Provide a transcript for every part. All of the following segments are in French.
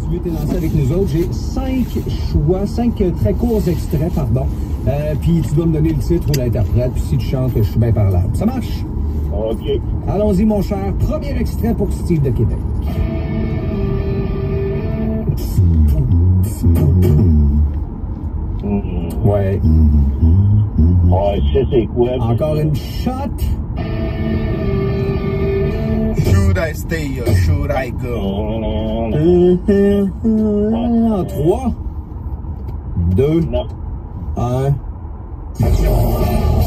tu veux te lancer avec nous autres. J'ai 5 choix, 5 très courts extraits, pardon. Puis tu dois me donner le titre ou l'interprète. Puis si tu chantes, je suis bien parlable. Ça marche? OK. Allons-y, mon cher. Premier extrait pour Steve de Québec. Ouais. Ouais, je sais c'est quoi. Encore une shot. Should I stay or should I go? En 3, 2, Non. 1.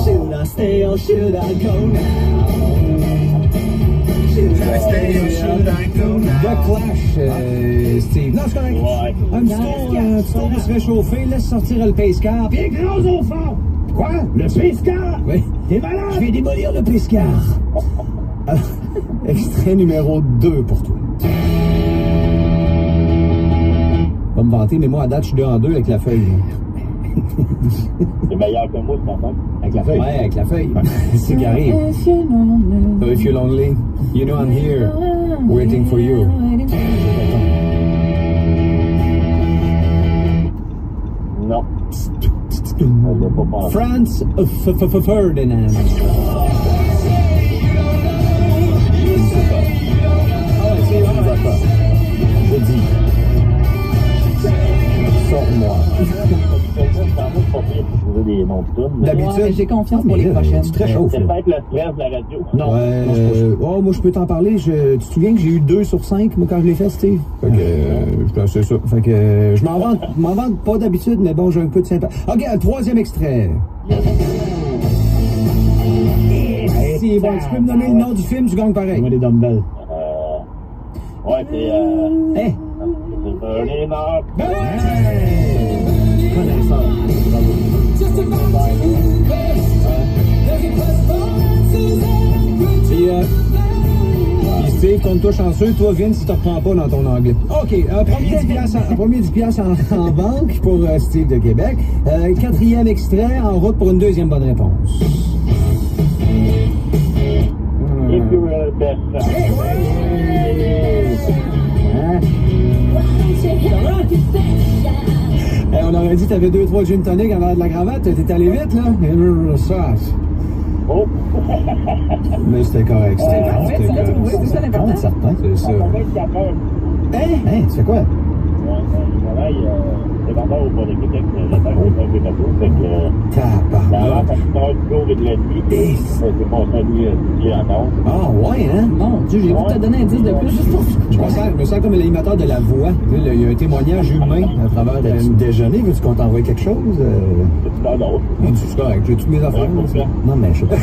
Should I stay or should I go now? Should I stay or should I go now? The Clash, Steve. Non, c'est correct. Ouais. Un petit tour pour se réchauffer. Laisse sortir le pace car. Puis gros au fond. Quoi? Le pace car? Oui. T'es malade? Je vais démolir le pace car. Alors, extrait numéro 2 pour toi. Pas me vanter, mais moi, à date, je suis 2 en 2 avec la feuille. C'est meilleur que moi, ce matin. Avec la feuille? Ouais, avec la feuille. C'est qui arrive. So if you're lonely, you know I'm here, waiting for you. Non. Franz Ferdinand. Je dis. Sors-moi. D'habitude, j'ai confiance pour les prochaines. C'est très chaud. C'est peut-être le stress de la radio. Non, oh, moi je peux t'en parler. Tu te souviens que j'ai eu 2 sur 5 moi quand je l'ai fait, Steve? Fait que c'est ça. Fait que je m'en vante pas d'habitude, mais bon, j'ai un peu de sympathie. OK, le 3e extrait. Si, bon, tu peux me donner le nom du film, tu gagnes pareil. Moi, les dumbbells. Ouais, c'est Hey! c'est Burning Up. Connaisseur. Puis Steve, compte-toi chanceux, toi Vince, si tu ne reprends pas dans ton anglais. OK, premier 10 piastres en banque pour Steve de Québec. 4e extrait, en route pour une 2e bonne réponse. If you were the best. Hey, on aurait dit que tu avais 2-3 gin tonic avant de la cravate, t'es allé vite, là? Ça. Oh! Mais c'était correct. C'était parfait, correct. ça a trouvé, c'est ça l'important. Certain, c'est ça. 24 heures. Hey, tu fais quoi? Je travaille dépendant au port de Québec. J'attends au un peu bateau. Fait que la lampe à 6 heures du jour et de la nuit. C'est passé à nuit en ondes. Ah, ouais, hein? Mon Dieu, j'ai voulu te donner un 10 de plus juste pour ça. Je me sens comme l'animateur de la voix. Il y a un témoignage humain à travers le déjeuner. Veux-tu qu'on t'envoie quelque chose? Non, non. C'est correct, j'ai toutes mes affaires. Non, mais je sais pas.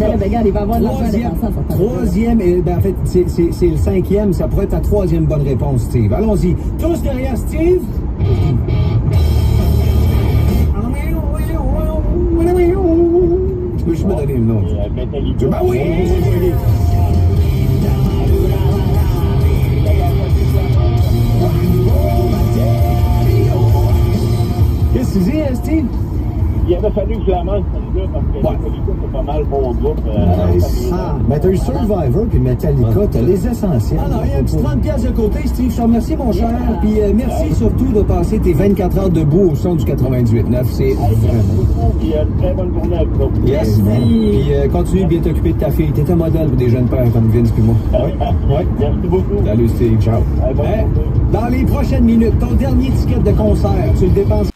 Mais là, regarde, il va avoir de l'argent à dépenser. Troisième, en fait, c'est le 5e. Ça pourrait être ta 3e bonne réponse, Steve. Allons-y. Tous derrière Steve. Tu peux juste me donner le nom. Metallica. Ben oui! Qu'est-ce que tu dis, Steve? Il avait fallu que je la mange celle-là parce que Metallica, c'est pas mal bon groupe. Ben, t'as eu Survivor puis Metallica, t'as les essentiels. Ah non, il y a un petit 30$ de côté, Steve. Je te remercie, mon cher. Puis merci surtout de passer tes 24 heures debout au son du 98.9. C'est vraiment. Puis une très bonne journée à vous. Yes. Puis continue de bien t'occuper de ta fille. T'es un modèle pour des jeunes pères comme Vince puis moi. Ouais. Merci beaucoup. Salut, Steve. Ciao. Dans les prochaines minutes, ton dernier ticket de concert, tu le dépenses.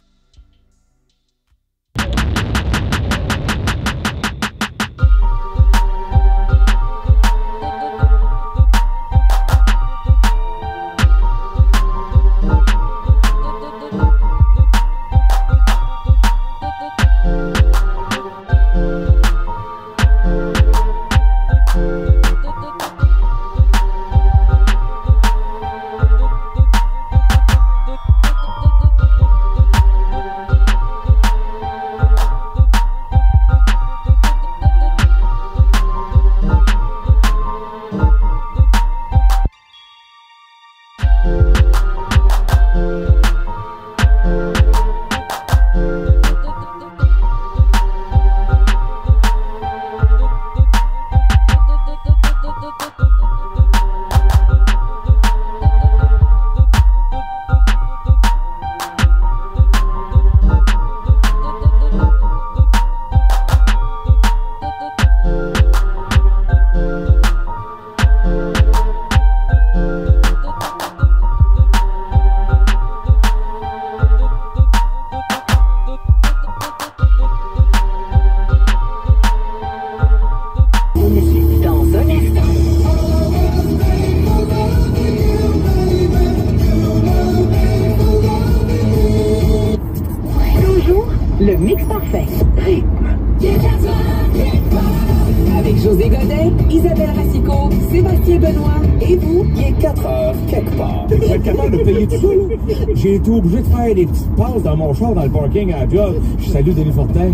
Isabelle Racicot, Sébastien Benoît et vous. Il est 4 heures quelque part. Tu vas être capable de payer tout ça, là? J'ai été obligé de faire des petites passes dans mon char dans le parking à la job. Je salue Denis Fortin.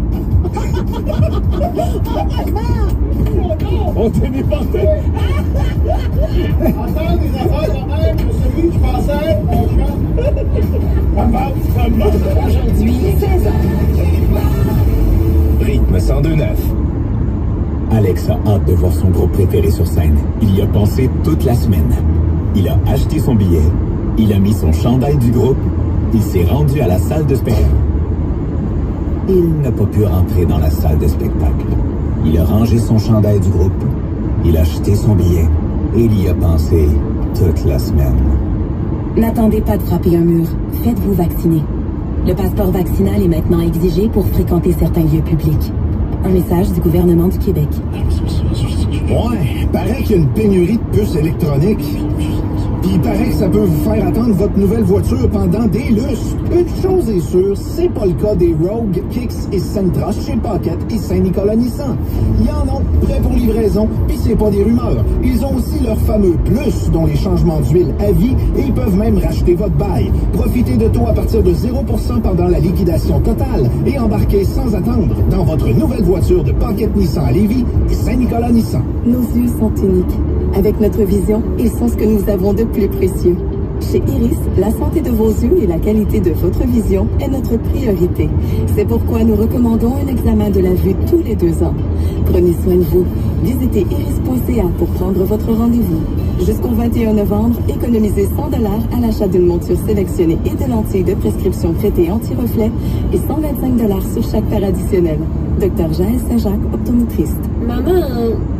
Oh, Denis Fortin! Attends, des affaires de même pour celui qui pensait. Aujourd'hui, 16h. Rythme 102.9. Alex a hâte de voir son groupe préféré sur scène. Il y a pensé toute la semaine. Il a acheté son billet. Il a mis son chandail du groupe. Il s'est rendu à la salle de spectacle. Il n'a pas pu rentrer dans la salle de spectacle. Il a rangé son chandail du groupe. Il a acheté son billet. Et il y a pensé toute la semaine. N'attendez pas de frapper un mur. Faites-vous vacciner. Le passeport vaccinal est maintenant exigé pour fréquenter certains lieux publics. Un message du gouvernement du Québec. Ouais, paraît qu'il y a une pénurie de puces électroniques. Puis il paraît que ça peut vous faire attendre votre nouvelle voiture pendant des lustres. Une chose est sûre, c'est pas le cas des Rogue, Kicks et Sentra chez Pocket et Saint-Nicolas Nissan. Ils en ont, prêts pour livraison, puis c'est pas des rumeurs. Ils ont aussi leur fameux plus, dont les changements d'huile à vie, et ils peuvent même racheter votre bail. Profitez de taux à partir de 0% pendant la liquidation totale et embarquez sans attendre dans votre nouvelle voiture de Pocket Nissan à Lévis et Saint-Nicolas Nissan. Nos yeux sont uniques. Avec notre vision, ils sont ce que nous avons de plus précieux. Chez Iris, la santé de vos yeux et la qualité de votre vision est notre priorité. C'est pourquoi nous recommandons un examen de la vue tous les 2 ans. Prenez soin de vous. Visitez iris.ca pour prendre votre rendez-vous. Jusqu'au 21 novembre, économisez 100 $ à l'achat d'une monture sélectionnée et de lentilles de prescription traitées anti-reflet et 125 $ sur chaque paire additionnelle. Dr Jaël Saint-Jacques, optométriste. Maman,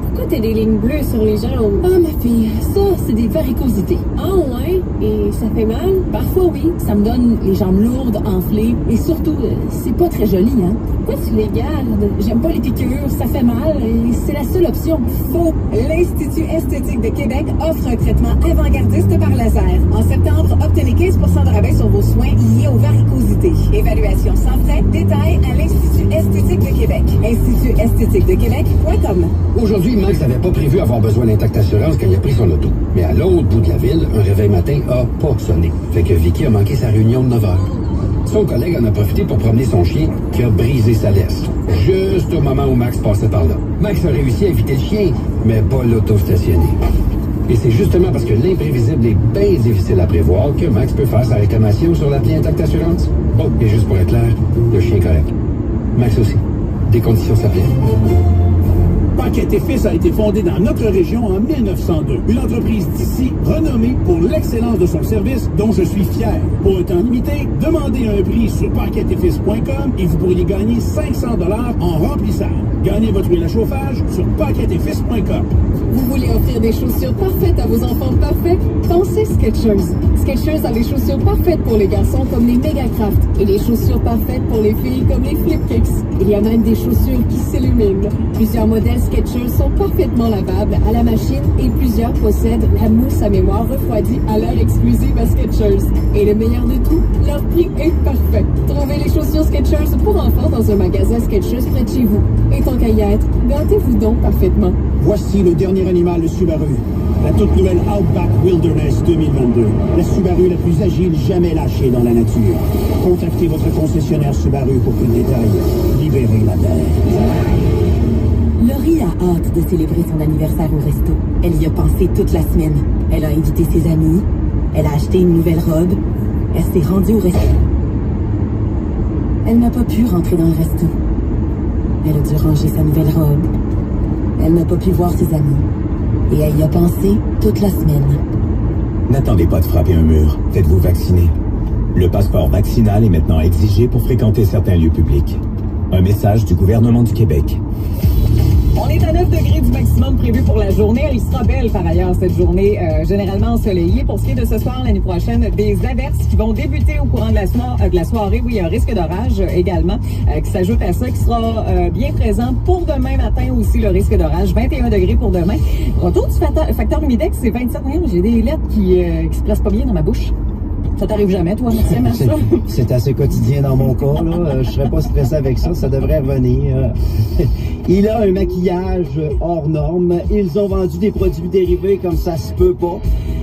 pourquoi t'as des lignes bleues sur les jambes? Ah, ma fille, ça, c'est des varicosités. Ah ouais? Et ça fait mal? Parfois, oui. Ça me donne les jambes lourdes, enflées. Et surtout, c'est pas très joli, hein. Pourquoi tu les gardes? J'aime pas les piqûres, ça fait mal. Et c'est la seule option. Faux! L'Institut esthétique de Québec offre un traitement avant-gardiste par laser. En septembre, obtenez 15 % de rabais sur vos soins liés aux varicosités. Évaluation sans frais. Détails à l'Institut esthétique de Québec. InstitutEsthétiquedeQuébec.com. Aujourd'hui, Max n'avait pas prévu avoir besoin d'Intact Assurance quand il a pris son auto. Mais à l'autre bout de la ville, un réveil matin a pas sonné. Fait que Vicky a manqué sa réunion de 9 h. Son collègue en a profité pour promener son chien qui a brisé sa laisse. Juste au moment où Max passait par là. Max a réussi à éviter le chien, mais pas l'auto stationnée. Et c'est justement parce que l'imprévisible est bien difficile à prévoir que Max peut faire sa réclamation sur l'appli Intact Assurance. Bon, et juste pour être clair, le chien est correct. Max aussi. Des conditions s'appliquent. Paquette et Fils a été fondé dans notre région en 1902. Une entreprise d'ici renommée pour l'excellence de son service dont je suis fier. Pour un temps limité, demandez un prix sur paquettetfils.com et vous pourriez gagner 500 $ en remplissage. Gagnez votre huile à chauffage sur paquettetfils.com. Vous voulez offrir des chaussures parfaites à vos enfants parfaits? Pensez Skechers. Skechers a les chaussures parfaites pour les garçons comme les Megacraft et les chaussures parfaites pour les filles comme les Flipkicks. Il y a même des chaussures qui s'illuminent. Plusieurs modèles Skechers sont parfaitement lavables à la machine et plusieurs possèdent la mousse à mémoire refroidie à l'heure exclusive à Skechers. Et le meilleur de tout, leur prix est parfait. Trouvez les chaussures Skechers pour enfants dans un magasin Skechers près de chez vous. Et tant qu'à y être, gâtez-vous donc parfaitement. Voici le dernier animal Subaru. La toute nouvelle Outback Wilderness 2022. La Subaru la plus agile jamais lâchée dans la nature. Contactez votre concessionnaire Subaru pour plus de détails. Libérez la terre. Laurie a hâte de célébrer son anniversaire au resto. Elle y a pensé toute la semaine. Elle a invité ses amis. Elle a acheté une nouvelle robe. Elle s'est rendue au resto. Elle n'a pas pu rentrer dans le resto. Elle a dû ranger sa nouvelle robe. Elle n'a pas pu voir ses amis. Et elle y a pensé toute la semaine. N'attendez pas de frapper un mur. Faites-vous vacciner. Le passeport vaccinal est maintenant exigé pour fréquenter certains lieux publics. Un message du gouvernement du Québec. On est à 9 degrés du maximum prévu pour la journée. Elle sera belle par ailleurs cette journée, généralement ensoleillée. Pour ce qui est de ce soir, l'année prochaine, des averses qui vont débuter au courant de la soirée. Oui, un risque d'orage également qui s'ajoute à ça, qui sera bien présent pour demain matin aussi, le risque d'orage. 21 degrés pour demain. Retour du facteur humidex, c'est 27. J'ai des lettres qui se placent pas bien dans ma bouche. Ça t'arrive jamais, toi, Mathieu? C'est assez quotidien dans mon cas, là. Je serais pas stressé avec ça, ça devrait revenir. Il a un maquillage hors norme. Ils ont vendu des produits dérivés comme ça se peut pas.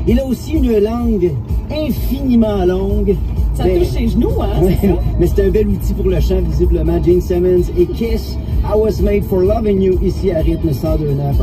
Il a aussi une langue infiniment longue. Ça touche ses genoux, hein? Ouais, c'est ça? Mais c'est un bel outil pour le chant, visiblement. Gene Simmons et Kiss, I Was Made for Loving You, ici à rythme 102.9.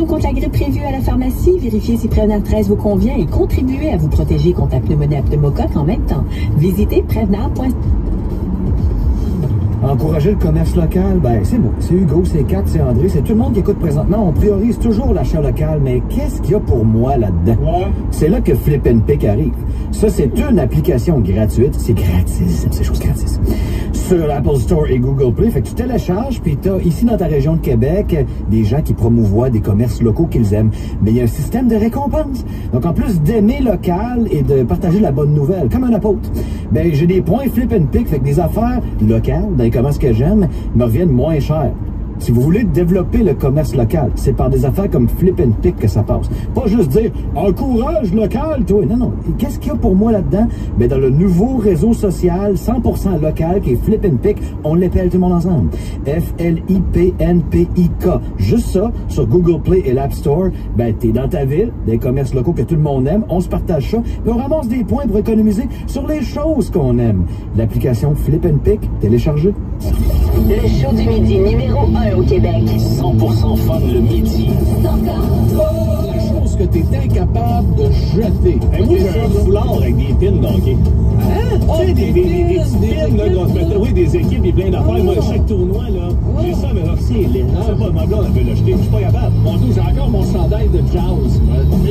Contre la grippe prévue à la pharmacie, vérifiez si Prevnar 13 vous convient et contribuez à vous protéger contre la pneumonie à pneumocoque en même temps. Visitez Prevnar.com. Encourager le commerce local, ben c'est moi. C'est Hugo, c'est Kat, c'est André, c'est tout le monde qui écoute présentement. On priorise toujours l'achat local, mais qu'est-ce qu'il y a pour moi là-dedans? Ouais. C'est là que Flip and Pick arrive. Ça, c'est une application gratuite. C'est gratis, c'est chose gratis. Sur l'Apple Store et Google Play. Fait que tu télécharges, puis t'as ici dans ta région de Québec des gens qui promouvoient des commerces locaux qu'ils aiment. Mais il y a un système de récompense. Donc en plus d'aimer local et de partager la bonne nouvelle, comme un apôtre, ben j'ai des points Flip and Pick, fait que des affaires locales, dans les commerces que j'aime, me reviennent moins cher. Si vous voulez développer le commerce local, c'est par des affaires comme Flip and Pick que ça passe. Pas juste dire « encourage local, toi ». Non, non. Qu'est-ce qu'il y a pour moi là-dedans? Ben, dans le nouveau réseau social 100% local qui est Flip and Pick, on l'appelle tout le monde ensemble. F-L-I-P-N-P-I-K. Juste ça, sur Google Play et l'App Store, ben, t'es dans ta ville, des commerces locaux que tout le monde aime, on se partage ça, puis on ramasse des points pour économiser sur les choses qu'on aime. L'application Flip and Pick, téléchargée. Le show du midi numéro 1 au Québec. 100% fun le midi. La chose que t'es incapable de jeter. Hey, moi, j'ai un foulard avec des pins d'hockey. Hein? Tu sais, des petits pins, là, qu'on se mettait, oui, des équipes et plein d'affaires. Moi, chaque tournoi, là, j'ai ça, mais là, c'est laid. Je sais pas, ma blonde, elle veut l'acheter. Je suis pas capable. Mon Dieu, j'ai encore mon chandail de jazz.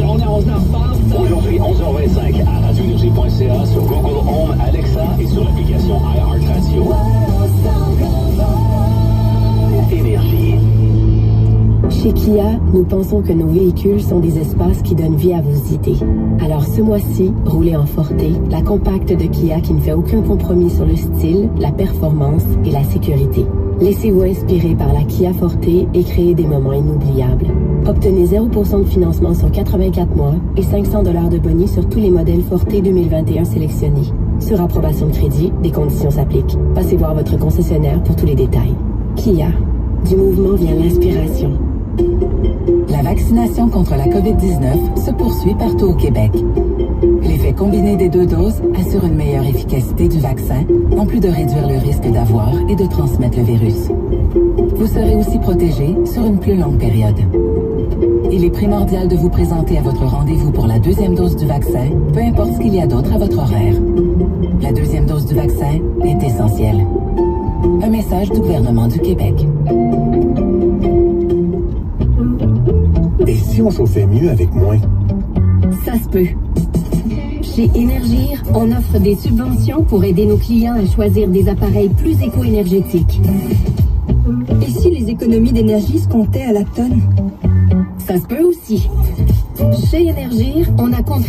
On en reparle. Aujourd'hui, 11h25, à radioénergie.ca, sur Google Home, Alexa et sur l'application iHeartRadio. Énergie. Chez Kia, nous pensons que nos véhicules sont des espaces qui donnent vie à vos idées. Alors ce mois-ci, roulez en Forte, la compacte de Kia qui ne fait aucun compromis sur le style, la performance et la sécurité. Laissez-vous inspirer par la Kia Forte et créez des moments inoubliables. Obtenez 0% de financement sur 84 mois et 500 $ de bonus sur tous les modèles Forte 2021 sélectionnés. Sur approbation de crédit, des conditions s'appliquent. Passez voir votre concessionnaire pour tous les détails. Kia. Du mouvement vient l'inspiration. La vaccination contre la COVID-19 se poursuit partout au Québec. L'effet combiné des 2 doses assure une meilleure efficacité du vaccin, en plus de réduire le risque d'avoir et de transmettre le virus. Vous serez aussi protégé sur une plus longue période. Il est primordial de vous présenter à votre rendez-vous pour la 2e dose du vaccin, peu importe ce qu'il y a d'autre à votre horaire. La 2e dose du vaccin est essentielle. Un message du gouvernement du Québec. Et si on chauffait mieux avec moins? Ça se peut. Chez Énergir, on offre des subventions pour aider nos clients à choisir des appareils plus éco-énergétiques. Et si les économies d'énergie se comptaient à la tonne? Ça se peut aussi. Chez Énergir, on a contribué